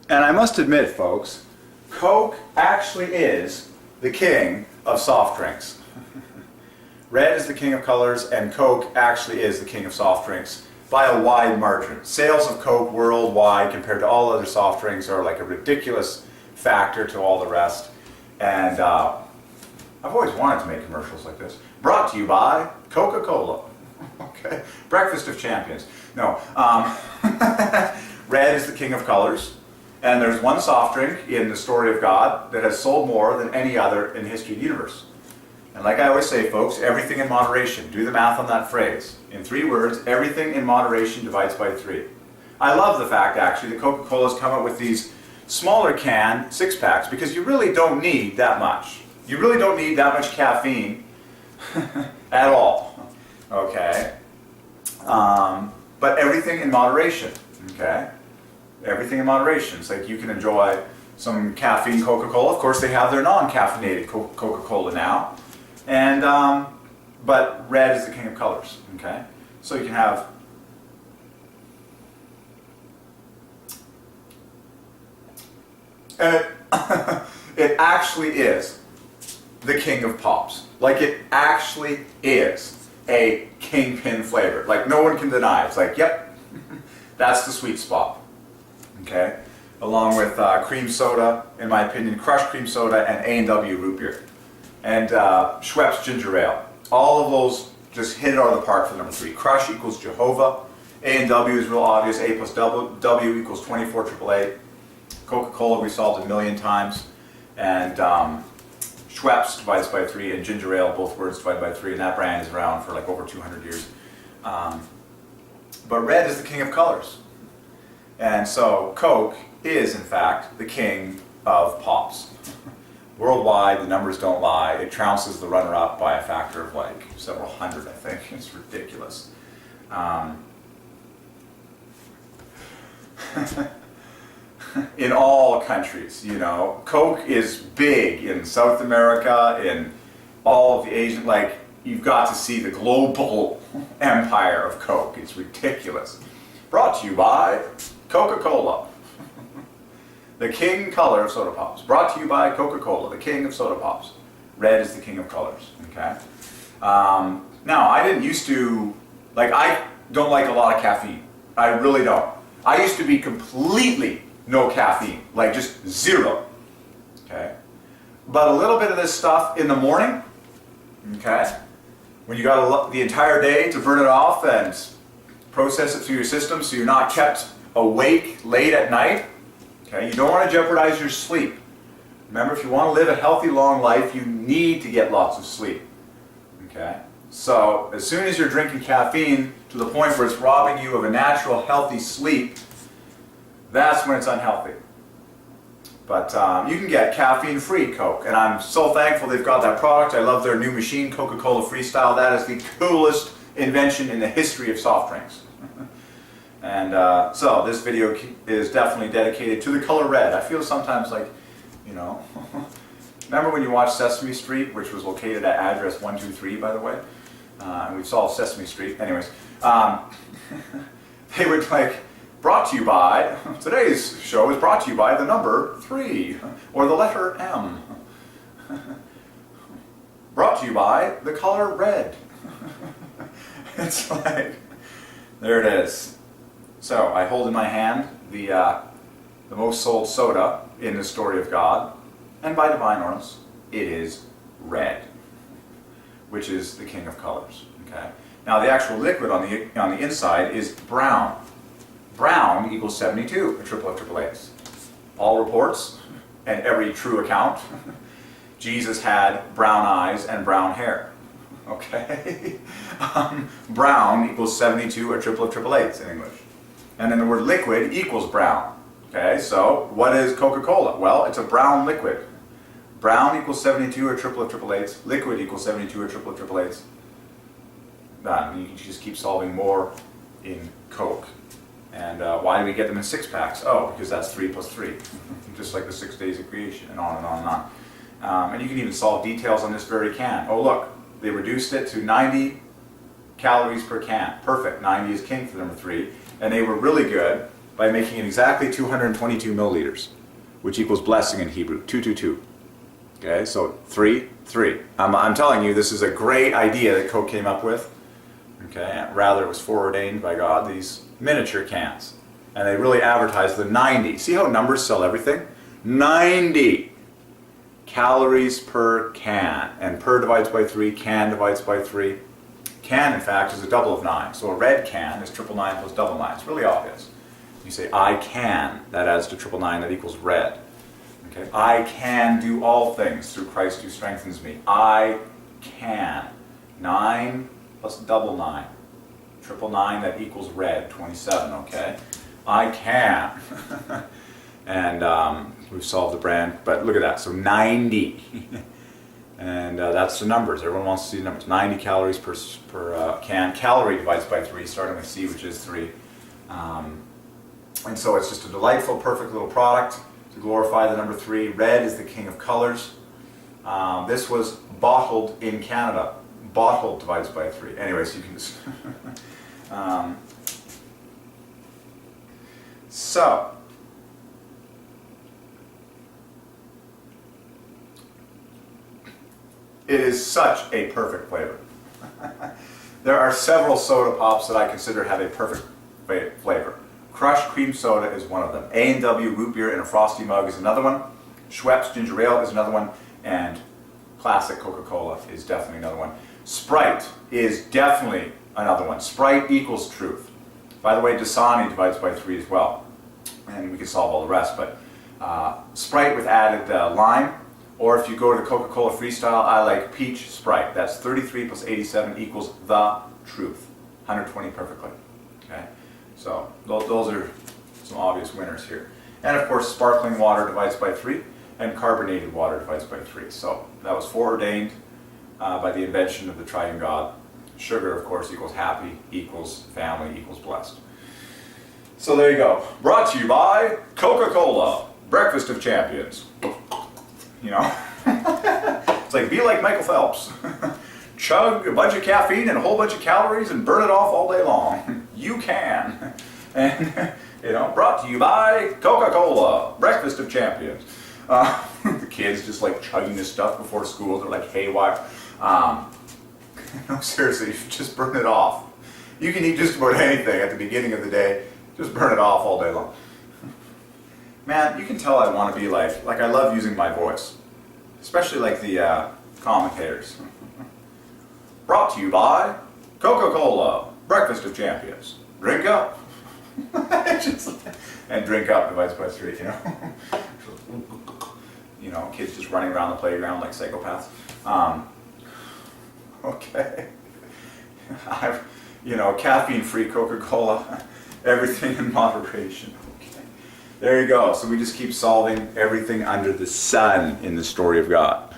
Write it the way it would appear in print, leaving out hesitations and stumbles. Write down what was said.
And I must admit, folks, Coke actually is the king of soft drinks. Red is the king of colors, and Coke actually is the king of soft drinks by a wide margin. Sales of Coke worldwide compared to all other soft drinks are like a ridiculous factor to all the rest. And I've always wanted to make commercials like this. Brought to you by Coca-Cola. Okay, breakfast of champions. No, red is the king of colors. And there's one soft drink in the story of God that has sold more than any other in the history of the universe. And like I always say, folks, everything in moderation. Do the math on that phrase. In 3 words, everything in moderation divides by 3. I love the fact, actually, that Coca-Cola's come up with these smaller can 6-packs because you really don't need that much. You really don't need that much caffeine at all. Okay? But everything in moderation. Okay? Everything in moderation. It's like you can enjoy some caffeine Coca-Cola. Of course, they have their non-caffeinated Coca-Cola now. And, but red is the king of colors, okay? So you can have and it actually is the king of pops. Like, it actually is a kingpin flavor. Like, no one can deny it. It's like, yep, that's the sweet spot, okay? Along with cream soda, in my opinion, crushed cream soda, and A&W root beer. And Schweppes ginger ale. All of those just hit it out of the park for number 3. Crush equals Jehovah. A&W is real obvious. A plus W equals 24 AAA. Coca-Cola we solved 1,000,000 times. And Schweppes divides by 3, and ginger ale, both words divided by 3. And that brand is around for like over 200 years. But red is the king of colors. And so Coke is, in fact, the king of pops. Worldwide, the numbers don't lie. It trounces the runner-up by a factor of like several hundred, I think. It's ridiculous. In all countries, you know, Coke is big in South America, in all of the Asian, like, you've got to see the global empire of Coke. It's ridiculous. Brought to you by Coca-Cola. The king color of soda pops. Brought to you by Coca-Cola, the king of soda pops. Red is the king of colors, okay? Now, I didn't used to, like, I don't like a lot of caffeine. I really don't. I used to be completely no caffeine, like just 0, okay? But a little bit of this stuff in the morning, okay? When you got the entire day to burn it off and process it through your system so you're not kept awake late at night. Okay, you don't want to jeopardize your sleep. Remember, if you want to live a healthy, long life, you need to get lots of sleep. Okay? So, as soon as you're drinking caffeine to the point where it's robbing you of a natural, healthy sleep, that's when it's unhealthy. But you can get caffeine-free Coke, and I'm so thankful they've got that product. I love their new machine, Coca-Cola Freestyle. That is the coolest invention in the history of soft drinks. And so this video is definitely dedicated to the color red. I feel sometimes like, you know, remember when you watched Sesame Street, which was located at address 123, by the way? And we've solved Sesame Street. Anyways, they would like, brought to you by, today's show is brought to you by the number 3, or the letter M. Brought to you by the color red. It's like, there it is. So, I hold in my hand the most sold soda in the story of God, and by Divine Ordinance, it is red, which is the king of colors. Okay. Now, the actual liquid on the inside is brown. Brown equals 72, a triple of triple A's. All reports, and every true account, Jesus had brown eyes and brown hair. Okay? Brown equals 72, a triple of triple A's in English. And then the word liquid equals brown. Okay, so what is Coca-Cola? Well, it's a brown liquid. Brown equals 72, or triple of triple A's. Liquid equals 72, or triple of triple A's. You can just keep solving more in Coke. And why do we get them in 6-packs? Oh, because that's 3 plus 3. Just like the 6 days of creation, and on and on and on. And you can even solve details on this very can. Oh, look, they reduced it to 90 calories per can. Perfect. 90 is king for number 3. And they were really good by making it exactly 222 milliliters, which equals blessing in Hebrew, 222. Okay, so 3, 3. I'm telling you, this is a great idea that Coke came up with. Okay, rather it was foreordained by God, these miniature cans. And they really advertise the 90. See how numbers sell everything? 90 calories per can. And per divides by 3, can divides by 3. Can, in fact, is a double of 9. So a red can is 999 plus double 9. It's really obvious. You say, I can. That adds to 999. That equals red. Okay? I can do all things through Christ who strengthens me. I can. 9 plus double 9. 999, that equals red. 27, okay? I can. And we've solved the brand. But look at that. So 90. And that's the numbers. Everyone wants to see the numbers. 90 calories per can. Calorie divides by 3, starting with C, which is 3. And so it's just a delightful, perfect little product to glorify the number 3. Red is the king of colors. This was bottled in Canada. Bottled divides by 3. Anyways, you can just... So... It is such a perfect flavor. There are several soda pops that I consider have a perfect flavor. Crushed cream soda is one of them. A&W root beer in a frosty mug is another one. Schweppes ginger ale is another one. And classic Coca-Cola is definitely another one. Sprite is definitely another one. Sprite equals truth. By the way, Dasani divides by 3 as well. And we can solve all the rest. But Sprite with added lime. Or if you go to the Coca-Cola Freestyle, I like peach Sprite. That's 33 plus 87 equals the truth. 120 perfectly. Okay, so those are some obvious winners here. And of course, sparkling water divides by 3, and carbonated water divides by 3. So that was foreordained by the invention of the Triune God. Sugar, of course, equals happy, equals family, equals blessed. So there you go. Brought to you by Coca-Cola, breakfast of champions. You know, it's like, be like Michael Phelps. Chug a bunch of caffeine and a whole bunch of calories and burn it off all day long. You can. And, you know, brought to you by Coca-Cola, breakfast of champions. The kids just like chugging this stuff before school. They're like haywire. No, seriously, just burn it off. You can eat just about anything at the beginning of the day. Just burn it off all day long. Man, you can tell I want to be like I love using my voice. Especially like the commentators. Brought to you by Coca-Cola, breakfast of champions. Drink up. And drink up divides by 3, you know. You know, kids just running around the playground like psychopaths. Okay. You know, caffeine-free Coca-Cola. Everything in moderation. There you go. So we just keep solving everything under the sun in the story of God.